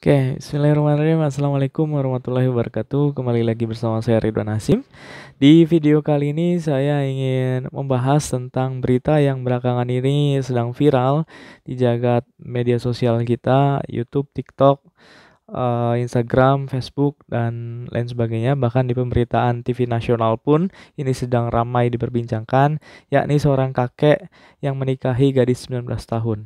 Oke, bismillahirrahmanirrahim. Assalamualaikum warahmatullahi wabarakatuh. Kembali lagi bersama saya Ridwan Hasim. Di video kali ini saya ingin membahas tentang berita yang belakangan ini sedang viral di jagat media sosial kita, YouTube, TikTok, Instagram, Facebook, dan lain sebagainya. Bahkan di pemberitaan TV nasional pun ini sedang ramai diperbincangkan, yakni seorang kakek yang menikahi gadis 19 tahun.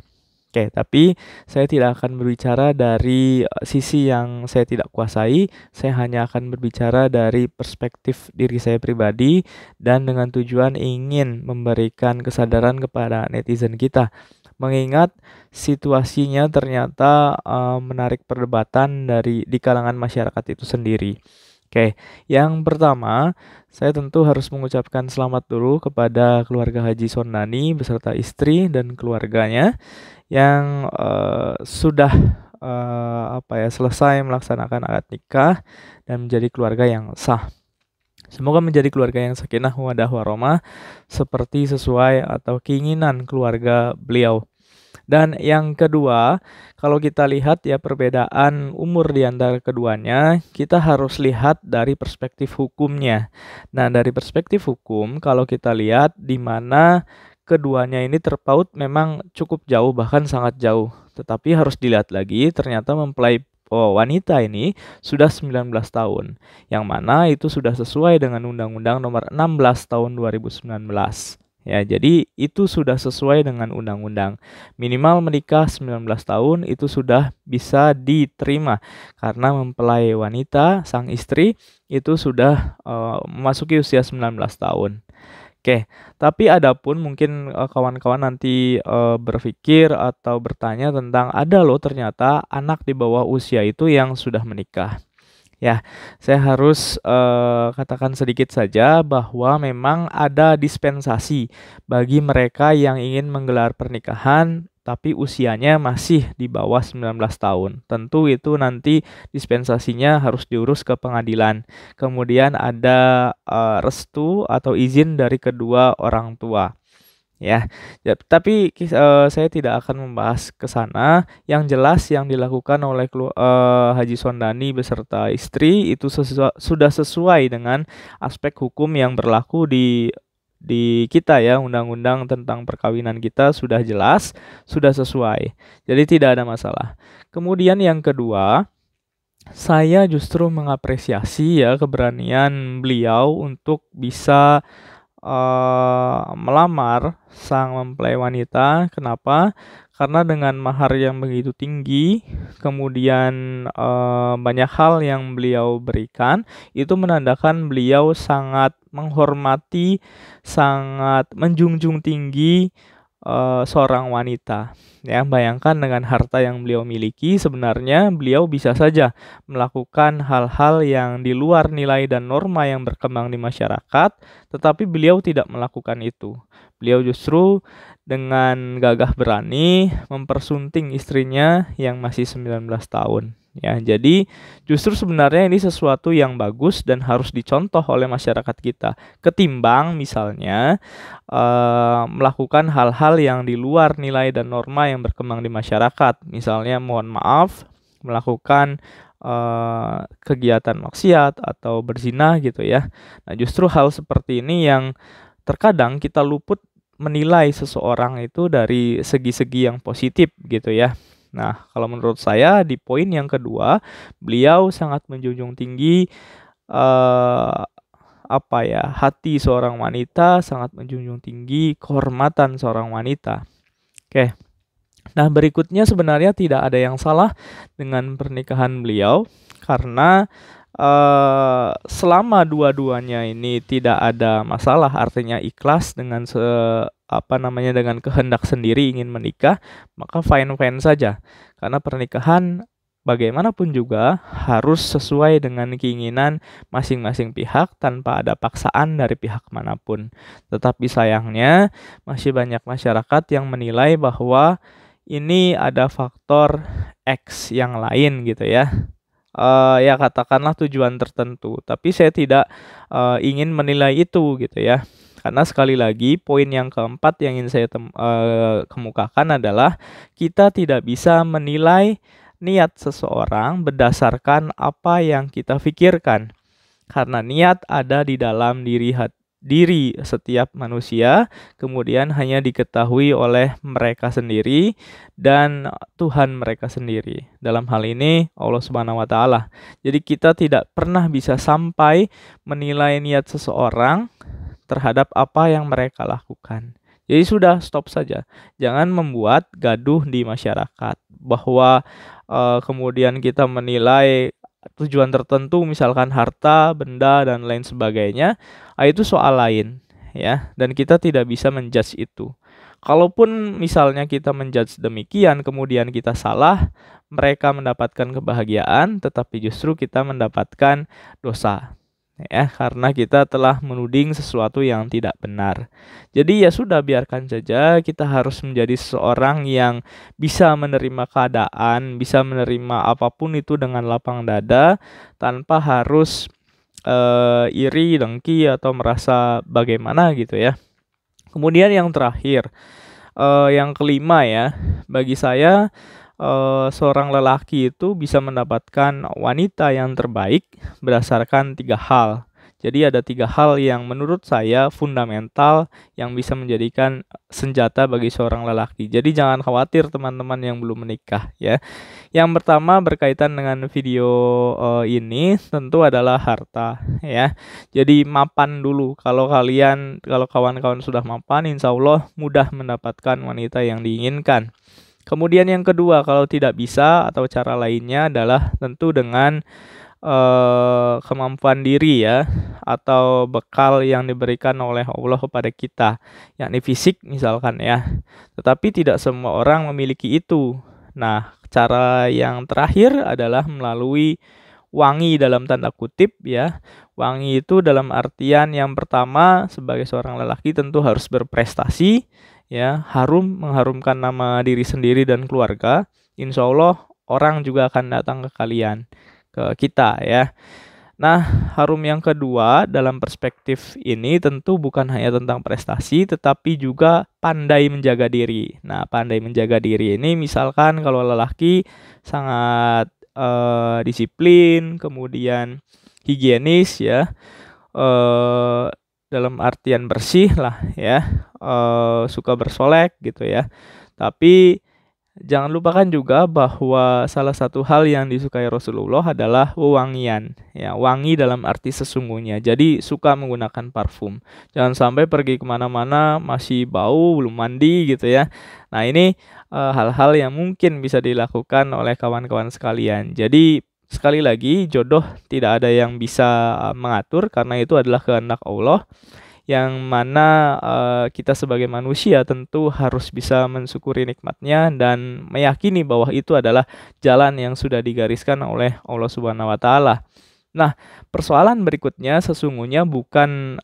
Oke, tapi saya tidak akan berbicara dari sisi yang saya tidak kuasai. Saya hanya akan berbicara dari perspektif diri saya pribadi dan dengan tujuan ingin memberikan kesadaran kepada netizen kita. Mengingat situasinya ternyata menarik perdebatan di kalangan masyarakat itu sendiri. Oke, yang pertama, saya tentu harus mengucapkan selamat dulu kepada keluarga Haji Sondani beserta istri dan keluarganya yang sudah selesai melaksanakan akad nikah dan menjadi keluarga yang sah. Semoga menjadi keluarga yang sakinah mawaddah warahmah seperti sesuai atau keinginan keluarga beliau. Dan yang kedua, kalau kita lihat ya perbedaan umur di antara keduanya, kita harus lihat dari perspektif hukumnya. Nah, dari perspektif hukum, kalau kita lihat di mana keduanya ini terpaut memang cukup jauh, bahkan sangat jauh. Tetapi harus dilihat lagi, ternyata mempelai wanita ini sudah 19 tahun, yang mana itu sudah sesuai dengan Undang-Undang Nomor 16 Tahun 2019. Ya, jadi itu sudah sesuai dengan undang-undang. Minimal menikah 19 tahun itu sudah bisa diterima karena mempelai wanita, sang istri itu sudah memasuki usia 19 tahun. Oke, tapi adapun mungkin kawan-kawan nanti berpikir atau bertanya tentang ada loh ternyata anak di bawah usia itu yang sudah menikah. Ya, saya harus katakan sedikit saja bahwa memang ada dispensasi bagi mereka yang ingin menggelar pernikahan tapi usianya masih di bawah 19 tahun. Tentu itu nanti dispensasinya harus diurus ke pengadilan. Kemudian ada restu atau izin dari kedua orang tua. Ya, tapi saya tidak akan membahas ke sana. Yang jelas yang dilakukan oleh Haji Sondani beserta istri itu sudah sesuai dengan aspek hukum yang berlaku di kita ya, undang-undang tentang perkawinan kita sudah jelas, sudah sesuai. Jadi tidak ada masalah. Kemudian yang kedua, saya justru mengapresiasi ya keberanian beliau untuk bisa melamar sang mempelai wanita. Kenapa? Karena dengan mahar yang begitu tinggi, kemudian banyak hal yang beliau berikan, itu menandakan beliau sangat menghormati, sangat menjunjung tinggi seorang wanita. Ya, bayangkan dengan harta yang beliau miliki, sebenarnya beliau bisa saja melakukan hal-hal yang di luar nilai dan norma yang berkembang di masyarakat, tetapi beliau tidak melakukan itu. Beliau justru dengan gagah berani mempersunting istrinya yang masih 19 tahun. Ya, jadi justru sebenarnya ini sesuatu yang bagus dan harus dicontoh oleh masyarakat kita. Ketimbang misalnya melakukan hal-hal yang di luar nilai dan norma yang berkembang di masyarakat. Misalnya mohon maaf melakukan kegiatan maksiat atau berzina gitu ya. Nah, justru hal seperti ini yang terkadang kita luput menilai seseorang itu dari segi-segi yang positif gitu ya. Nah, kalau menurut saya di poin yang kedua, beliau sangat menjunjung tinggi hati seorang wanita, sangat menjunjung tinggi kehormatan seorang wanita. Oke. Nah, berikutnya sebenarnya tidak ada yang salah dengan pernikahan beliau karena selama dua-duanya ini tidak ada masalah, artinya ikhlas dengan dengan kehendak sendiri ingin menikah, maka fine-fine saja. Karena pernikahan bagaimanapun juga harus sesuai dengan keinginan masing-masing pihak tanpa ada paksaan dari pihak manapun. Tetapi sayangnya masih banyak masyarakat yang menilai bahwa ini ada faktor X yang lain gitu ya. Ya katakanlah tujuan tertentu, tapi saya tidak ingin menilai itu gitu ya. Karena sekali lagi poin yang keempat yang ingin saya kemukakan adalah kita tidak bisa menilai niat seseorang berdasarkan apa yang kita pikirkan. Karena niat ada di dalam diri setiap manusia, kemudian hanya diketahui oleh mereka sendiri dan Tuhan mereka sendiri. Dalam hal ini Allah Subhanahu wa taala. Jadi kita tidak pernah bisa sampai menilai niat seseorang terhadap apa yang mereka lakukan. Jadi sudah stop saja. Jangan membuat gaduh di masyarakat bahwa kemudian kita menilai tujuan tertentu misalkan harta, benda dan lain sebagainya, itu soal lain ya dan kita tidak bisa menjudge itu. Kalaupun misalnya kita menjudge demikian kemudian kita salah, mereka mendapatkan kebahagiaan tetapi justru kita mendapatkan dosa. Ya, karena kita telah menuding sesuatu yang tidak benar. Jadi ya sudah biarkan saja, kita harus menjadi seseorang yang bisa menerima keadaan, bisa menerima apapun itu dengan lapang dada tanpa harus iri, dengki atau merasa bagaimana gitu ya. Kemudian yang terakhir, yang kelima ya, bagi saya seorang lelaki itu bisa mendapatkan wanita yang terbaik berdasarkan 3 hal. Jadi ada 3 hal yang menurut saya fundamental yang bisa menjadikan senjata bagi seorang lelaki. Jadi jangan khawatir teman-teman yang belum menikah ya. Yang pertama berkaitan dengan video ini tentu adalah harta ya. Jadi mapan dulu. Kalau kawan-kawan sudah mapan, insya Allah mudah mendapatkan wanita yang diinginkan. Kemudian yang kedua, kalau tidak bisa atau cara lainnya adalah tentu dengan kemampuan diri ya atau bekal yang diberikan oleh Allah kepada kita, yakni fisik misalkan ya. Tetapi tidak semua orang memiliki itu. Nah, cara yang terakhir adalah melalui wangi dalam tanda kutip ya. Wangi itu dalam artian yang pertama sebagai seorang lelaki tentu harus berprestasi ya, mengharumkan nama diri sendiri dan keluarga. Insya Allah orang juga akan datang ke kalian, ke kita ya. Nah, harum yang kedua dalam perspektif ini tentu bukan hanya tentang prestasi, tetapi juga pandai menjaga diri. Nah, pandai menjaga diri ini misalkan kalau lelaki sangat disiplin, kemudian higienis ya, dalam artian bersih lah ya, suka bersolek gitu ya. Tapi jangan lupakan juga bahwa salah satu hal yang disukai Rasulullah adalah wewangian ya, wangi dalam arti sesungguhnya. Jadi suka menggunakan parfum. Jangan sampai pergi kemana-mana masih bau, belum mandi gitu ya. Nah ini hal-hal yang mungkin bisa dilakukan oleh kawan-kawan sekalian. Jadi sekali lagi, jodoh tidak ada yang bisa mengatur karena itu adalah kehendak Allah, yang mana kita sebagai manusia tentu harus bisa mensyukuri nikmatnya dan meyakini bahwa itu adalah jalan yang sudah digariskan oleh Allah Subhanahu wa taala. Nah, persoalan berikutnya sesungguhnya bukan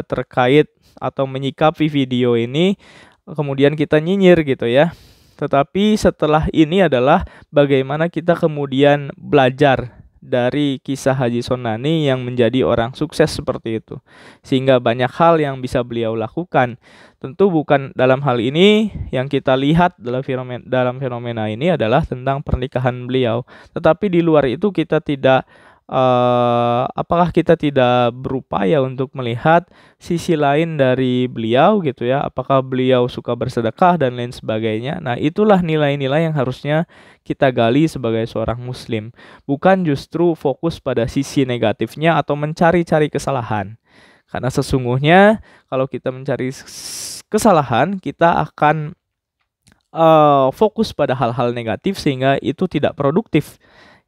terkait atau menyikapi video ini kemudian kita nyinyir gitu ya. Tetapi setelah ini adalah bagaimana kita kemudian belajar dari kisah Haji Sonani yang menjadi orang sukses seperti itu. Sehingga banyak hal yang bisa beliau lakukan. Tentu bukan dalam hal ini yang kita lihat dalam fenomena ini adalah tentang pernikahan beliau. Tetapi di luar itu kita tidak apakah kita tidak berupaya untuk melihat sisi lain dari beliau gitu ya, apakah beliau suka bersedekah dan lain sebagainya. Nah itulah nilai-nilai yang harusnya kita gali sebagai seorang muslim, bukan justru fokus pada sisi negatifnya atau mencari-cari kesalahan. Karena sesungguhnya kalau kita mencari kesalahan, kita akan fokus pada hal-hal negatif sehingga itu tidak produktif.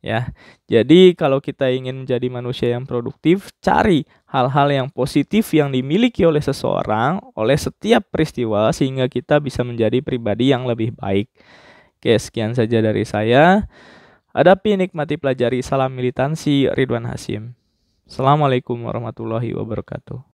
Ya, jadi kalau kita ingin menjadi manusia yang produktif, cari hal-hal yang positif yang dimiliki oleh seseorang, oleh setiap peristiwa, sehingga kita bisa menjadi pribadi yang lebih baik. Oke, sekian saja dari saya. Hadapi, nikmati, pelajari. Salam militansi, Ridwan Hasyim. Assalamualaikum warahmatullahi wabarakatuh.